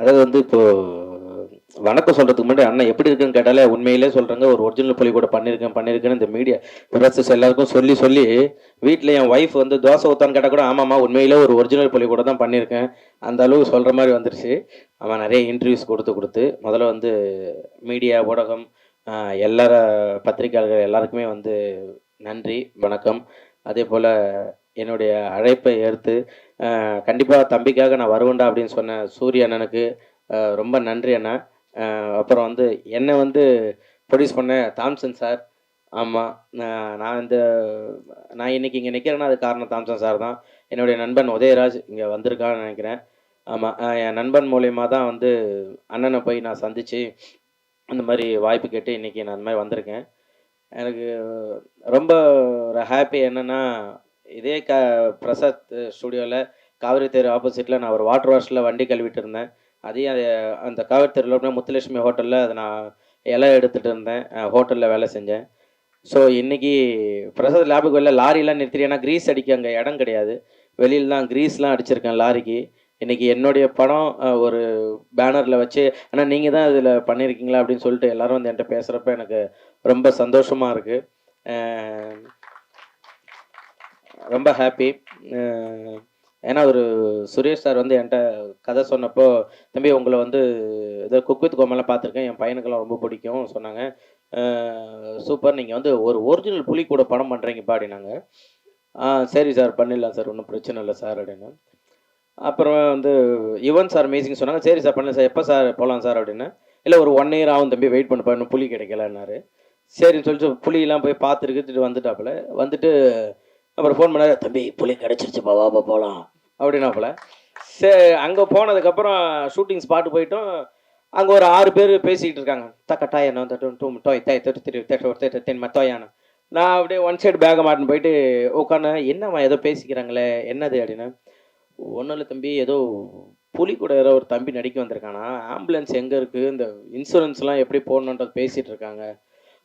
அதாவது வந்து இப்போ வணக்கம் சொல்றதுக்கு முன்னாடி அண்ணன் எப்படி இருக்குன்னு கேட்டாலே உண்மையிலே சொல்றேங்க. ஒரு ஒரிஜினல் புலி கூட பண்ணியிருக்கேன்னு இந்த மீடியா பிரசஸ் எல்லாருக்கும் சொல்லி, சொல்லி வீட்ல என் ஒய்ஃப் வந்து தோசை ஊத்தான்னு கேட்டா கூட, ஆமாம்மா உண்மையிலே ஒரு ஒரிஜினல் புலி கூட தான் பண்ணியிருக்கேன். அந்த அளவுக்கு சொல்ற மாரி வந்துருச்சு. ஆமா நெறைய இன்டர்வியூஸ் குடுத்து, முதல்ல வந்து மீடியா, ஊடகம் அ எல்லார பத்திரிக்கையாளர்கள் எல்லாருக்குமே வந்து நன்றி, வணக்கம். அதேபோல என்னுடைய அழைப்பை ஏற்று, கண்டிப்பா தம்பிக்காக நான் வருவேன்டா அப்படின்னு சொன்ன சூரிய அண்ணனுக்கு ரொம்ப நன்றி அண்ணா. அப்புறம் வந்து என்ன வந்து ப்ரொடியூஸ் பண்ண தாம்சன் சார். ஆமா. நான் இந்த நான் இன்னைக்கு இங்க நிக்கிறேன்னா, அதுக்கு காரணம் தாம்சன் சார் தான். என்னுடைய நண்பன் உதயராஜ் இங்க வந்திருக்கான்னு நெனைக்கிறேன். ஆமா. என் நண்பன் மூலியமா தான் வந்து அண்ணன போய் நான் சந்திச்சு, அந்த மாரி வாய்ப்பு கேட்டு இன்னைக்கு நான் அந்த மாரி வந்திருக்கேன். எனக்கு ரொம்ப ஒரு ஹாப்பி என்னன்னா, இதே பிரசாத் ஸ்டுடியோல காவிரி தெரு ஆப்போசிட்ல நான் ஒரு வாட்டர் வாஷ்ல வண்டி கழுவிட்டு இருந்தேன். அதையும் அந்த காவிரி தெருல உள்ள முத்துலட்சுமி ஹோட்டல்ல அத நான் இலை எடுத்துட்டு இருந்தேன். ஹோட்டல்ல வேலை செஞ்சேன். ஸோ இன்னைக்கு பிரசாத் லேபுக்கு வெளில லாரிலாம் நிறுத்திட்டு ஏன்னா கிரீஸ் அடிக்க அங்க இடம் கிடையாது. வெளியில தான் கிரீஸ்லாம் அடிச்சிருக்கேன் லாரிக்கு. இன்னைக்கு என்னுடைய படம் ஒரு பேனர்ல வச்சு, "அண்ணா நீங்க தான் இதில பண்ணியிருக்கீங்களா?" அப்படின்னு சொல்லிட்டு எல்லாரும் வந்து என்ட்ட பேசுறப்ப எனக்கு ரொம்ப சந்தோஷமா இருக்கு. அ ரொம்ப ஹாப்பி. அ ஏன்னா ஒரு சுரேஷ் சார் வந்து என்ட்ட கதை சொன்னப்போ, "தம்பி உங்கள வந்து ஏதோ குக் வித் கோமாளிலாம் பார்த்துருக்கேன். என் பையனுக்கெல்லாம் ரொம்ப பிடிக்கும்" சொன்னாங்க. "அ சூப்பர் நீங்க வந்து ஒரு ஒரிஜினல் புலி கூட படம் பண்றீங்கப்பா" அப்படின்னாங்க. சரி சார் பண்ணிடலாம் சார். ஒண்ணும் பிரச்சனை இல்ல சார்" அப்படின்னேன். அப்புறம் வந்து யுவன் சார் மியூசிக்னு சொன்னாங்க. "சரி சார் பண்ணலாம் சார். எப்போ சார் போலாம் சார்?" அப்படின்னேன். "இல்ல ஒரு 1 இயர் ஆகும் தம்பி வெயிட் பண்ணுப்பா. இன்னும் புலி கிடைக்கலன்னாரு." சரின்னு சொல்லிட்டு புலியெல்லாம் போய் பார்த்துட்டு கீத்துட்டு வந்துட்டாப்புல. வந்துட்டு அப்புறம் ஃபோன் பண்ணாரு, "தம்பி புலி கிடைச்சிருச்சுப்பா வாப்பா போலாம்." அப்படின்னாப்புல. அங்க போனதுக்கப்புறம் ஷூட்டிங் ஸ்பாட் போயிட்டோம். அங்க ஒரு 6 பேரு பேசிக்கிட்டு இருக்காங்க. தக்கட்டாயன தட்டும் டும் டோய் தை தொட்டு திரு தட்டு ஒரு தட்டு தென் மத்தோயான. நான் அப்படியே ஒன் சைடு பேக்க மாட்டின்னு போயிட்டு உட்கார்ந்தேன். "என்னம்மா ஏதோ பேசிக்கிறாங்களே, என்னது?" அப்படின்னேன். "ஒண்ணும் இல்ல தம்பி, ஏதோ புலி கூட யாரோ ஒரு தம்பி நடிக்க வந்திருக்கானாம். ஆம்புலன்ஸ் எங்க இருக்கு? இந்த இன்சூரன்ஸ்லாம் எப்படி போடணுன்றத பேசிட்டு இருக்காங்க."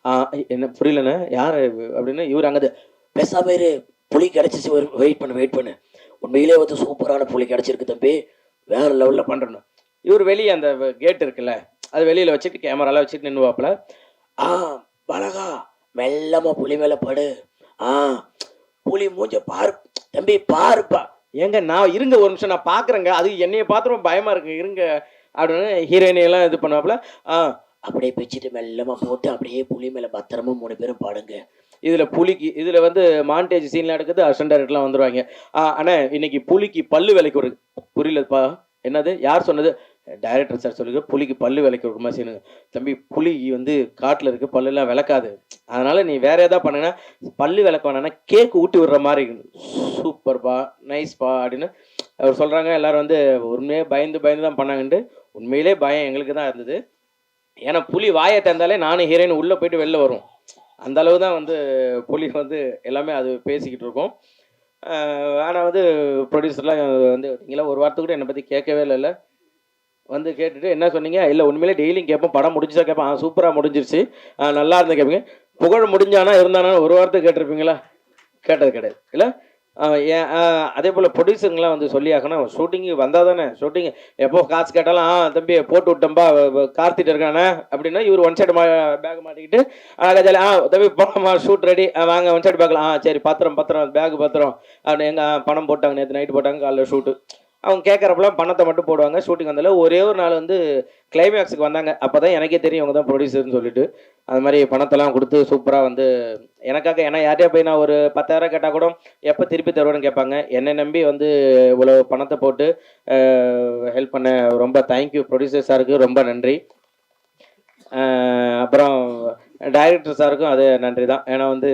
"ஆ என்ன புரியலண்ணே, யாரு?" அப்படின்னு இவரு அங்கருந்து, "பேசாம இரு, புலி கிடைச்சிச்சு வெயிட் பண்ணு, வெயிட் பண்ணு. உண்மையிலேயே வந்து சூப்பரான புலி கிடைச்சிருக்கு தம்பி. வேற லெவல்ல பண்றேன்னு." இவரு வெளிய அந்த கேட் இருக்குல்ல, அது வெளியில வச்சுட்டு கேமராலாம் வச்சுட்டு நின்னுவாப்புல. "ஆ பலகா, மெல்லமா புலி மேல படு. ஆ புலி மூஞ்ச பாரு தம்பி பாருப்பா." ஏங்க நான் இருங்க ஒரு நிமிஷம் நான் பார்க்குறேங்க. அது என்னைய பார்த்து ரொம்ப பயமா இருக்குங்க. இருங்க அப்படின்னு ஹீரோயினி எல்லாம் இது பண்ணுவாப்புல. ஆ அப்படியே பிச்சுட்டு மெல்லமா போட்டு அப்படியே புலி மேல பத்திரமா 3 பேரும் படுங்க. இதுல வந்து மான்டேஜ் சீன்லாம் எடுக்குது. அசிஸ்டன்ட் டைரக்டர்லாம் வந்துருவாய்ங்க. அண்ணே இன்னைக்கு புலிக்கு பல்லு விலக்கி ஒரு புரியலப்பா. என்னது? யார் சொன்னது? டைரக்டர் சார் சொல்லிருக்காரு. புலிக்கு பல்லு விலக்கி கொடுக்குமா சீனு. தம்பி புலி வந்து காட்டுல இருக்கு. பல்லுலாம் விளக்காது. அதனால நீ வேற ஏதாவது பண்ணுனா, பல்லு விளக்க வேணாம்னா கேக் ஊட்டி விடுற மாரி சூப்பர்ப்பா, நைஸ்ப்பா அப்படின்னு அவர் சொல்றாங்க. எல்லாரும் வந்து உண்மையே பயந்து பயந்து தான் பண்ணாங்கன்ட்டு. உண்மையிலே பயம் எங்களுக்கு தான் இருந்தது. ஏன்னா புலி வாய திறந்தாலே நானும் ஹீரோயின் உள்ள போயிட்டு வெளில வருவோம். அந்த அளவு தான் வந்து புலி வந்து எல்லாமே அது பேசிக்கிட்டு இருக்கும். ஆனா வந்து ப்ரொடியூசர்லாம் வந்து நீங்கலாம் ஒரு வார்த்தை கூட என்ன பத்தி கேட்கவே இல்லல்ல. வந்து கேட்டுட்டு என்ன சொன்னீங்க? இல்ல உண்மையிலே டெய்லியும் கேட்போம். படம் முடிஞ்சுச்சா கேட்பேன். சூப்பரா முடிஞ்சிருச்சு. நல்லா இருந்தது கேட்பீங்க. புகழ் முடிஞ்சானா, இருந்தானா ஒரு வார்த்தை கேட்டிருப்பீங்களா? கேட்டது கிடையாது. இல்ல? அ ஏன் அதேபோல ப்ரொடியூசருங்கலாம் வந்து சொல்லியாகணும். ஷூட்டிங்கு வந்தா தானே, ஷூட்டிங் எப்போ காசு கேட்டாலும், தம்பி போட்டு விட்டேன்பா கார்த்திட்ட இருக்கானே அப்படின்னா, இவரு ஒன் சைடு பேக் மாட்டிக்கிட்டு, அழகா ஜாலியா தம்பி போலாமா ஷூட் ரெடி. வாங்க ஒன் சைடு பேக்ல. சரி பத்திரம், பத்திரம் பேக் பத்திரம். அப்படின்னு எங்க பணம் போட்டாங்க. நேத்து நைட் போட்டாங்க. காலைல ஷூட்டு. அவங்க கேட்கறப்பலாம் பணத்த மட்டும் போடுவாங்க. ஷூட்டிங் வந்தால ஒரே ஒரு நாள் வந்து கிளைமேக்ஸ்க்கு வந்தாங்க. அப்பதான் எனக்கே தெரியும் இவங்க தான் ப்ரொடியூசர்ன்னு சொல்லிட்டு. அது மாரி பணத்தெல்லாம் குடுத்து சூப்பரா வந்து எனக்காக ஏன்னா யார்ட்டயா போய் நான் ஒரு 10,000 கேட்டா கூட எப்ப திருப்பி தருவேன்னு கேட்பாங்க. என்னை நம்பி வந்து இவ்வளோ பணத்த போட்டு அ ஹெல்ப் பண்ண ரொம்ப தேங்க் யூ புரொடியூசர் சாருக்கு ரொம்ப நன்றி. அ அப்புறம் டைரக்டர் சாருக்கும் அதே நன்றி தான். ஏன்னா வந்து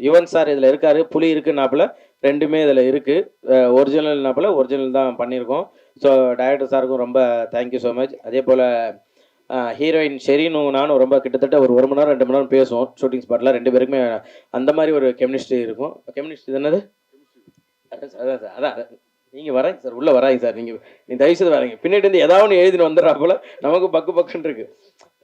யுவன் சார் இதுல இருக்காரு. புலி இருக்குன்னாப்புல 2மே இதுல இருக்கு. ஒரிஜினல்னாப்புல ஒரிஜினல் தான் பண்ணியிருக்கோம். ஸோ டைரக்டர் சாருக்கும் ரொம்ப தேங்க் யூ ஸோ மச். அதேபோல ஹீரோயின் ஷெரீனும் நானும் ரொம்ப கிட்டத்தட்ட ஒரு 1 மணி நேரம், 2 மணி நேரம் பேசுவோம். ஷூட்டிங் ஸ்பாட்ல 2 பேருக்குமே அந்த மாரி ஒரு கெமிஸ்ட்ரி இருக்கும். கெமிஸ்ட்ரி என்னது? அதான் சார் அதான் சார். அதான் நீங்க வராங்க சார். உள்ள வராங்க சார். நீங்க தயவு செய்து வராங்க. பின்னாடி இருந்து ஏதாவது ஒண்ணு எழுதின்னு வந்துடுறா போல. நமக்கு பக்கு பக்குன்னு இருக்கு.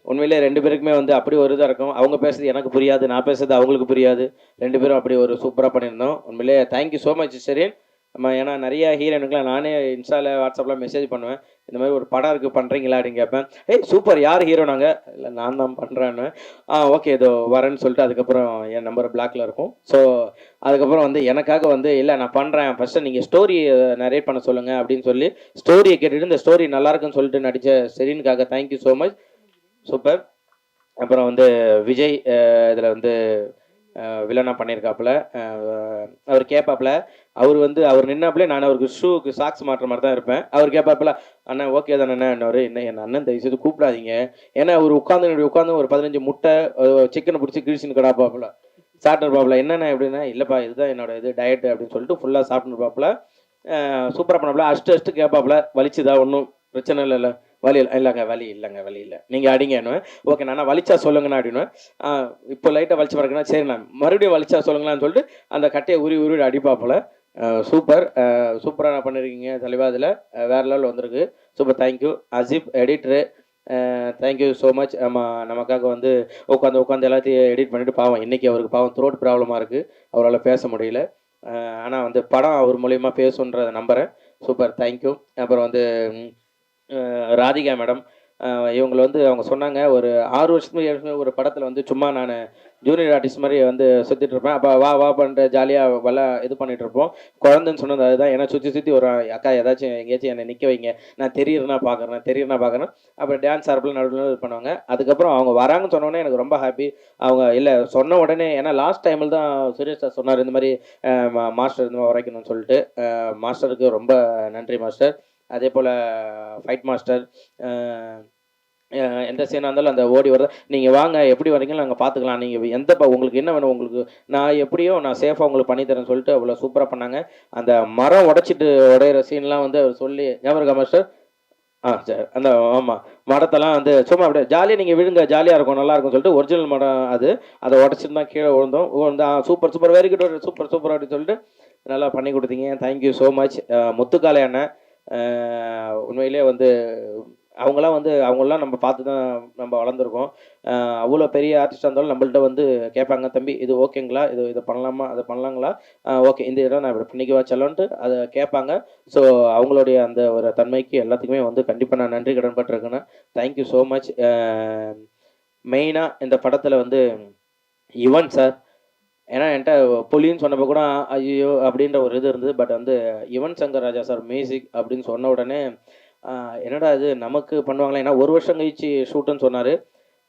உண்மையிலேயே 2 பேருக்குமே வந்து அப்படி ஒரு இதா இருக்கும். அவங்க பேசுறது எனக்கு புரியாது. நான் பேசுறது அவங்களுக்கு புரியாது. 2 பேரும் அப்படி ஒரு சூப்பரா பண்ணியிருந்தோம். உண்மையிலேயே thank you so much Shereen. நம்ம ஏன்னா நிறைய ஹீரோயினுக்குலாம் நானே இன்ஸ்டாவில் வாட்ஸ்அப்பில் மெசேஜ் பண்ணுவேன், இந்த மாதிரி ஒரு படம் இருக்குது பண்ணுறீங்களா அப்படின்னு கேட்பேன். ஏய் சூப்பர், யார் ஹீரோனாங்க? இல்லை நான் தான் பண்ணுறேன்னு. ஓகே இதோ வரேன்னு சொல்லிட்டு அதுக்கப்புறம் என் நம்பர் பிளாக்ல இருக்கும். ஸோ அதுக்கப்புறம் வந்து எனக்காக வந்து இல்லை நான் பண்ணுறேன், ஃபஸ்ட்டு நீங்கள் ஸ்டோரி நரேட் பண்ண சொல்லுங்கள் அப்படின்னு சொல்லி ஸ்டோரியை கேட்டுட்டு இந்த ஸ்டோரி நல்லா இருக்குன்னு சொல்லிட்டு நடித்த செரீனுக்காக தேங்க்யூ ஸோ மச். சூப்பர். அப்புறம் வந்து விஜய் இதில் வந்து வில்லனா பண்ணியிருக்காப்புல. அவர் கேட்பாப்புல, அவர் வந்து அவர் நின்னாப்புல நான் அவருக்கு ஷூக்கு சாக்ஸ் மாட்டுற மாதிரி தான் இருப்பேன். அவர் கேட்பாப்புல, அண்ணா ஓகே தானே இன்னொரு என்ன என் அண்ணன் தயவுசெய்து கூப்பிடாதீங்க. ஏன்னா அவர் உட்காந்து ஒரு 15 முட்டை சிக்கனை பிடிச்சி கிழிச்சின்னு கிடாப்பாப்புல சாப்பிட்டுருப்பாப்புல. என்னென்ன எப்படின்னா, இல்லைப்பா இதுதான் என்னோட இது டயட்டு அப்படின்னு சொல்லிட்டு ஃபுல்லாக சாப்பிட்டுருப்பாப்புல. சூப்பராக பண்ணாப்புல. அஷ்டு கேட்பாப்புல, வலிச்சுதா? ஒன்றும் பிரச்சனை இல்லைல்ல? வலி இல்லைங்க, வலி இல்லை, நீங்கள் அடிங்கன்னுவேன். ஓகே நான் வலிச்சா சொல்லுங்கண்ணா அப்படின்னுவேன். இப்போ லைட்டாக வலிச்சு பறக்குன்னா சரி நான் மறுபடியும் வலிச்சா சொல்லுங்களான்னு சொல்லிட்டு அந்த கட்டையை உருவி அடிப்பாப்புல. சூப்பர், சூப்பராக பண்ணியிருக்கீங்க தலைவா. அதில் வேறு லெவல் வந்திருக்கு. Super, thank you. Aseeb editor, thank you so much. நமக்காக வந்து உட்காந்து எல்லாத்தையும் எடிட் பண்ணிவிட்டு, பாவம் இன்றைக்கி அவருக்கு பாவம் த்ரோட் ப்ராப்ளமாக இருக்குது, அவரால் பேச முடியல. ஆனால் வந்து படம் அவர் மூலிமா பேசுன்றதை நம்புகிறேன். Super, thank you. அப்புறம் வந்து ராதிகா மேடம், இவங்களை வந்து அவங்க சொன்னாங்க, ஒரு 6 வருஷத்துக்கு 7 வருஷம் ஒரு படத்தில் வந்து சும்மா நான் ஜூனியர் ஆர்டிஸ்ட் மாதிரி வந்து சுற்றிட்டு இருப்பேன். அப்போ வா பண்ணிட்டு ஜாலியாக இது பண்ணிகிட்டு இருப்போம். குழந்தைன்னு சொன்னது அதுதான். ஏன்னா சுற்றி ஒரு அக்கா ஏதாச்சும் எங்கேயாச்சும் என்னை நிற்க வைங்க, நான் தெரியுறேன்னா பார்க்குறேன். அப்புறம் டான்ஸ் ஆரப்பில் நடுவில் இது பண்ணுவாங்க. அதுக்கப்புறம் அவங்க வராங்கன்னு சொன்னோடனே எனக்கு ரொம்ப ஹாப்பி. அவங்க இல்லை சொன்ன உடனே, ஏன்னா லாஸ்ட் டைமில் தான் சுரேஷ் சார் சொன்னார் இந்த மாதிரி மாஸ்டர் இந்த மாதிரி உரைக்கணும்னு சொல்லிட்டு. மாஸ்டருக்கு ரொம்ப நன்றி மாஸ்டர். அதே போல் ஃபைட் மாஸ்டர், எந்த சீனாக இருந்தாலும் அந்த ஓடி வர்றது, நீங்கள் வாங்க எப்படி வரீங்களோ நாங்கள் பார்த்துக்கலாம், நீங்கள் உங்களுக்கு என்ன வேணும், உங்களுக்கு நான் எப்படியோ நான் சேஃபாக உங்களுக்கு பண்ணித்தரேன்னு சொல்லிட்டு அவ்வளோ சூப்பராக பண்ணாங்க. அந்த மரம் உடையிற சீன்லாம் வந்து அவர் சொல்லி ஞாபகம் இருக்கா மாஸ்டர்? சரி. அந்த ஆமாம், மரத்தெல்லாம் வந்து சும்மா அப்படியே ஜாலியாக நீங்கள் விழுங்க, ஜாலியாக இருக்கும், நல்லாயிருக்கும் சொல்லிட்டு ஒரிஜினல் மரம் அது. அதை உடச்சிட்டு தான் கீழே விழுந்தோம். சூப்பர் வெரி குட், சூப்பர் அப்படின்னு சொல்லிட்டு நல்லா பண்ணி கொடுத்தீங்க. Thank you so much. முத்துக்காலை அண்ணன், உண்மையிலே வந்து அவங்களாம் நம்ம பார்த்து தான் நம்ம வளர்ந்துருக்கோம். அவ்வளோ பெரிய ஆர்டிஸ்டாக இருந்தாலும் நம்மள்ட்ட வந்து கேட்பாங்க, தம்பி இது ஓகேங்களா, இதை பண்ணலாமா, அதை பண்ணலாங்களா, ஓகே இந்த இடம் நான் இப்படி பண்ணிக்குவா செல்லோன்ட்டு அதை கேட்பாங்க. ஸோ அவங்களுடைய அந்த ஒரு தன்மைக்கு எல்லாத்துக்குமே வந்து கண்டிப்பாக நான் நன்றி கடன் பட்டிருக்கேன். Thank you so much. மெயினாக இந்த படத்தில் வந்து யுவன் சார், ஏன்னா என்கிட்ட புலின்னு சொன்னப்போ கூட ஐயோ அப்படின்ற ஒரு இது இருந்தது. பட் வந்து யுவன் சங்கர் ராஜா சார் மியூசிக் அப்படின்னு சொன்ன உடனே என்னடா இது நமக்கு பண்ணுவாங்களா, ஏன்னா 1 வருஷம் கழிச்சு ஷூட்டுன்னு சொன்னார்.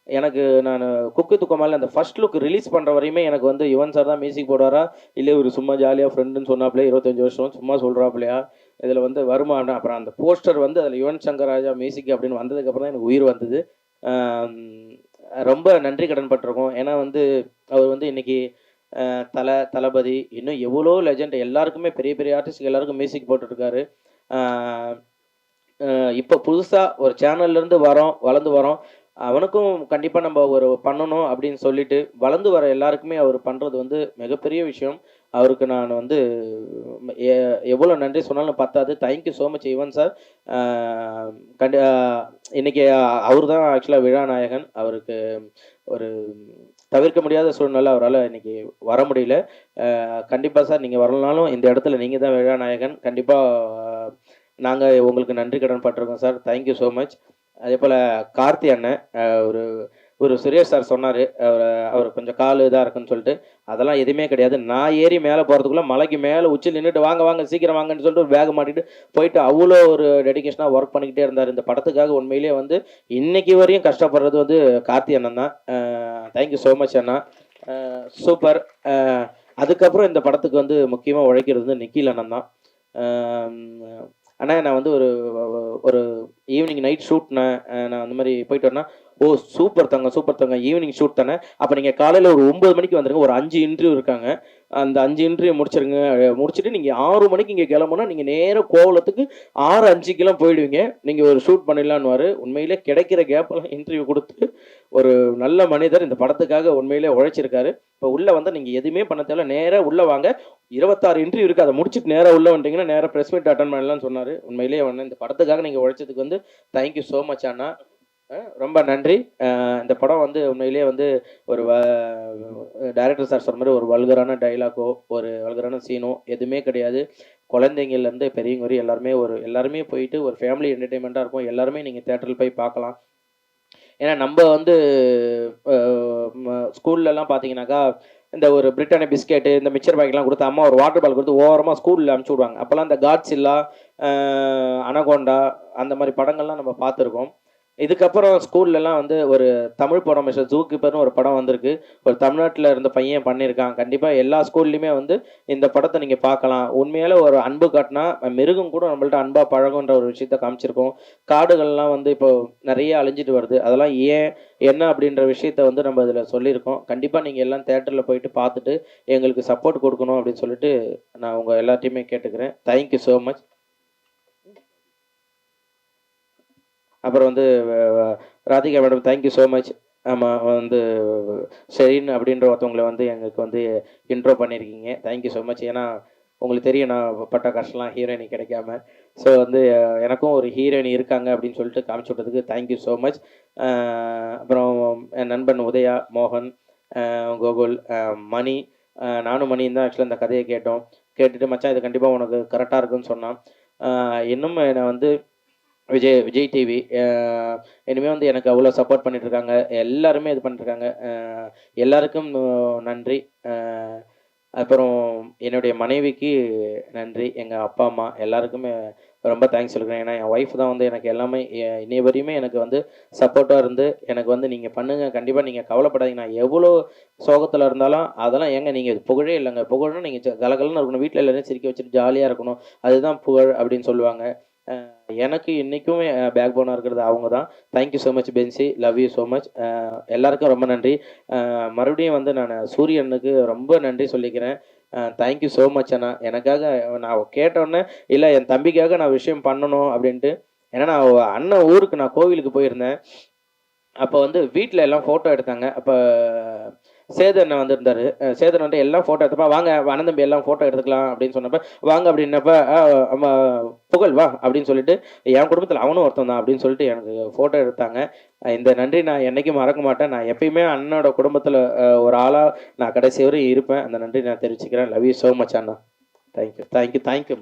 எனக்கு நான் குக்கு துக்கமால அந்த ஃபர்ஸ்ட் லுக் ரிலீஸ் பண்ணுற வரையுமே எனக்கு வந்து யுவன் சார் தான் மியூசிக் போடுவாரா, இல்லை ஒரு சும்மா ஜாலியாக ஃப்ரெண்டுன்னு சொன்னாப்லையே 25 வருஷம் சும்மா சொல்கிறாப்லையா, இதில் வந்து வருமா அப்படின்னு. அப்புறம் அந்த போஸ்டர் வந்து அதில் யுவன் சங்கர் ராஜா மியூசிக் அப்படின்னு வந்ததுக்கப்புறம் தான் எனக்கு உயிர் வந்தது. ரொம்ப நன்றி கடன் பட்டிருக்கோம். ஏன்னா வந்து அவர் வந்து இன்னைக்கு தளபதி இன்னும் எவ்வளோ லெஜண்ட் எல்லாருக்குமே பெரிய பெரிய ஆர்டிஸ்ட் எல்லாருக்கும் மியூசிக் போட்டுட்ருக்காரு. இப்போ புதுசாக ஒரு சேனல்லேருந்து வளர்ந்து வரோம், அவனுக்கும் கண்டிப்பாக நம்ம ஒரு பண்ணணும் அப்படின்னு சொல்லிட்டு வளர்ந்து வர எல்லாருக்குமே அவர் பண்ணுறது வந்து மிகப்பெரிய விஷயம். அவருக்கு நான் வந்து எவ்வளோ நன்றி சொன்னாலும் பத்தாது. Thank you so much Yuvan sir. இன்னைக்கு அவர் தான் ஆக்சுவலாக விழாநாயகன். அவருக்கு ஒரு தவிர்க்க முடியாத சூழ்நிலை, அவரால் இன்னைக்கு வர முடியல. கண்டிப்பாக சார் நீங்கள் வரலனாலும் இந்த இடத்துல நீங்கள் தான் விழாநாயகன். கண்டிப்பாக நாங்கள் உங்களுக்கு நன்றி கடன் பட்டிருக்கோம் சார். Thank you so much. அதே போல் கார்த்தி அண்ணன், ஒரு சுரேஷ் சார் சொன்னார் அவர் கொஞ்சம் கால் இதாக இருக்குன்னு சொல்லிட்டு, அதெல்லாம் எதுவுமே கிடையாது. நான் ஏறி மேலே போகிறதுக்குள்ளே மலைக்கு மேலே உச்சி நின்றுட்டு வாங்க சீக்கிரம் வாங்கன்னு சொல்லிட்டு ஒரு பேக் மாட்டிட்டு போயிட்டு அவ்வளோ ஒரு டெடிக்கேஷனாக ஒர்க் பண்ணிக்கிட்டே இருந்தார் இந்த படத்துக்காக. உண்மையிலேயே வந்து இன்னைக்கு வரையும் கஷ்டப்படுறது வந்து கார்த்தி அண்ணன் தான். தேங்க்யூ ஸோ மச் அண்ணா, சூப்பர். அதுக்கப்புறம் இந்த படத்துக்கு வந்து முக்கியமாக உழைக்கிறது வந்து நிக்கில் அண்ணன் தான். ஆனால் நான் வந்து ஒரு ஈவினிங் நைட் ஷூட்ண்ணே, நான் அந்த மாதிரி போயிட்டு வரேன்னா, ஓ சூப்பர் தங்க ஈவினிங் ஷூட் தானே, அப்போ நீங்கள் காலையில் ஒரு 9 மணிக்கு வந்துடுங்க, ஒரு 5 இன்டர்வியூ இருக்காங்க, அந்த 5 இன்டர்வியூ முடிச்சுட்டு நீங்கள் 6 மணிக்கு இங்கே கிளம்புனா நீங்கள் நேராக கோவலத்துக்கு 6:05 போயிடுவீங்க, நீங்கள் ஒரு ஷூட் பண்ணிடலான்னுவார். உண்மையிலே கிடைக்கிற கேப்பெல்லாம் இன்டர்வியூ கொடுத்து ஒரு நல்ல மனிதர் இந்த படத்துக்காக உண்மையிலே உழைச்சிருக்காரு. இப்போ உள்ளே வந்து நீங்கள் எதுவுமே பண்ண தேவை, நேராக உள்ளே வாங்க, 26 இன்டர்வியூ இருக்குது, அதை முடிச்சுட்டு நேராக உள்ளே வந்துட்டீங்கன்னா நேராக ப்ரெஸ் மீட் அட்டன் பண்ணலாம்னு சொன்னார். உண்மையிலேயே இந்த படத்துக்காக நீங்கள் உழைச்சதுக்கு வந்து தேங்க்யூ ஸோ மச் அண்ணா, ரொம்ப நன்றி. இந்த படம் வந்து உண்மையிலேயே வந்து ஒரு டைரக்டர் சார் சொன்ன மாதிரி ஒரு வல்கரான டைலாக்கோ ஒரு வல்கரான சீனோ எதுவுமே கிடையாது. குழந்தைங்கள்லேருந்து பெரியவங்க வரையும் எல்லாருமே போயிட்டு ஒரு ஃபேமிலி என்டர்டெயின்மெண்ட்டாக இருக்கும். எல்லாருமே நீங்கள் தேட்டரில் போய் பார்க்கலாம். ஏன்னா நம்ம வந்து ஸ்கூல்லலாம் பார்த்தீங்கன்னாக்கா, இந்த ஒரு பிரிட்டானியா பிஸ்கெட்டு, இந்த மிக்சர் பாக்கெட்லாம் குடுத்து, அம்மா ஒரு வாட்டர் பாட்டில் குடுத்து ஓரமா ஸ்கூல்ல அனுப்பிச்சு விடுவாங்க. அப்பலாம் இந்த காட்ஸில்லா, அ அனகோண்டா அந்த மாரி படங்கள்லாம் நம்ம பார்த்துருக்கோம். இதுக்கப்புறம் ஸ்கூல்லலாம் வந்து ஒரு தமிழ் படம் மிஸ்டர் ஜூ கீப்பர்னு ஒரு படம் வந்திருக்கு. ஒரு தமிழ்நாட்டுல இருந்த பையன் பண்ணியிருக்கான். கண்டிப்பா எல்லா ஸ்கூல்லயுமே வந்து இந்த படத்த நீங்க பார்க்கலாம். உண்மையாலே ஒரு அன்பு காட்டுனா, மிருகம் கூட நம்மள்ட்ட அன்பா பழகுன்ற ஒரு விஷயத்த காமிச்சிருக்கோம். காடுகள்லாம் வந்து இப்போ நெறைய அழிஞ்சிட்டு வருது. அதெல்லாம் ஏன், என்ன அப்படின்ற விஷயத்த வந்து நம்ம இதில சொல்லியிருக்கோம். கண்டிப்பா நீங்க எல்லாம் தியேட்டர்ல போயிட்டு பார்த்துட்டு, எங்களுக்கு சப்போர்ட் குடுக்கணும் அப்படின்னு சொல்லிட்டு, நான் உங்க எல்லார்ட்டயுமே கேட்டுக்கிறேன். Thank you so much. அப்புறம் வந்து Radhika madam thank you so much. ஆமா வந்து ஷெரீன் அப்படின்ற ஒருத்தவங்கள வந்து எங்களுக்கு வந்து இன்ட்ரோ பண்ணியிருக்கீங்க. Thank you so much. ஏன்னா, உங்களுக்கு தெரியும் நான் பட்ட கஷ்டம்லாம் ஹீரோயினி கிடைக்காம. ஸோ வந்து எனக்கும் ஒரு ஹீரோயினி இருக்காங்க அப்படின்னு சொல்லிட்டு காமிச்சு விட்டதுக்கு தேங்க் யூ ஸோ மச். அப்புறம் என் நண்பன் உதயா, மோகன், கோகுல், மணி, நானும் மணியும் தான் ஆக்சுவலா இந்த கதைய கேட்டோம். கேட்டுட்டு மச்சான் இது கண்டிப்பா உனக்கு கரெக்ட்டா இருக்குன்னு சொன்னான். இன்னும் என்ன வந்து விஜய் டிவி இனிமே வந்து எனக்கு அவ்வளோ சப்போர்ட் பண்ணிட்டுருக்காங்க. எல்லாருமே இது பண்ணிட்டுருக்காங்க. எல்லாருக்கும் நன்றி. அப்புறம் என்னுடைய மனைவிக்கு நன்றி. எங்க அப்பா, அம்மா எல்லாருக்குமே ரொம்ப தேங்க்ஸ் சொல்லிக்கிறேன். ஏன்னா, என் ஒய்ஃப் தான் வந்து எனக்கு எல்லாமே இன்னைய வரையுமே எனக்கு வந்து சப்போர்ட்டா இருந்து, எனக்கு வந்து நீங்க பண்ணுங்க. கண்டிப்பா நீங்க கவலைப்படாதீங்க. நான் எவ்வளோ சோகத்துல இருந்தாலும், அதெல்லாம் ஏங்க நீங்க புகழே இல்லங்க. புகழ்னா நீங்க கலகலன்னு இருக்கணும். வீட்ல எல்லாரையும் சிரிக்க வச்சுட்டு ஜாலியா இருக்கணும். அதுதான் புகழ் அப்படின்னு சொல்லுவாங்க. எனக்கு இன்னைக்குமே பேக் போனா இருக்கிறது அவங்க தான். தேங்க் யூ ஸோ மச் பென்சி. Love you so much. எல்லாருக்கும் ரொம்ப நன்றி. மறுபடியும் வந்து நானு சூரியனுக்கு ரொம்ப நன்றி சொல்லிக்கிறேன். தேங்க் யூ ஸோ மச் அண்ணா. எனக்காக நான் கேட்டோனே, இல்ல என் தம்பிக்காக நான் விஷயம் பண்ணணும் அப்படின்ட்டு. ஏன்னா நான் அண்ணன் ஊருக்கு நான் கோவிலுக்கு போயிருந்தேன். அப்ப வந்து வீட்ல எல்லாம் ஃபோட்டோ எடுத்தாங்க. அப்ப சேது அண்ணன் வந்திருந்தாரு. சேது அண்ணன் வந்து எல்லாம் ஃபோட்டோ எடுத்தப்ப, "வாங்க அண்ணன் தம்பி எல்லாம் ஃபோட்டோ எடுத்துக்கலாம்" அப்படின்னு சொன்னப்ப, "வாங்க" அப்படின்னப்ப, ஆமா புகழ் வா" அப்படின்னு சொல்லிட்டு, என் குடும்பத்தில அவனும் ஒருத்தன் தான் அப்படின்னு சொல்லிட்டு எனக்கு ஃபோட்டோ எடுத்தாங்க. இந்த நன்றி நான் என்னைக்கும் மறக்க மாட்டேன். நான் எப்பயுமே அண்ணனோட குடும்பத்தில ஒரு ஆளா நான் கடைசி வரையும் இருப்பேன். அந்த நன்றி நான் தெரிவிச்சுக்கிறேன். Love you so much Anna. Thank you.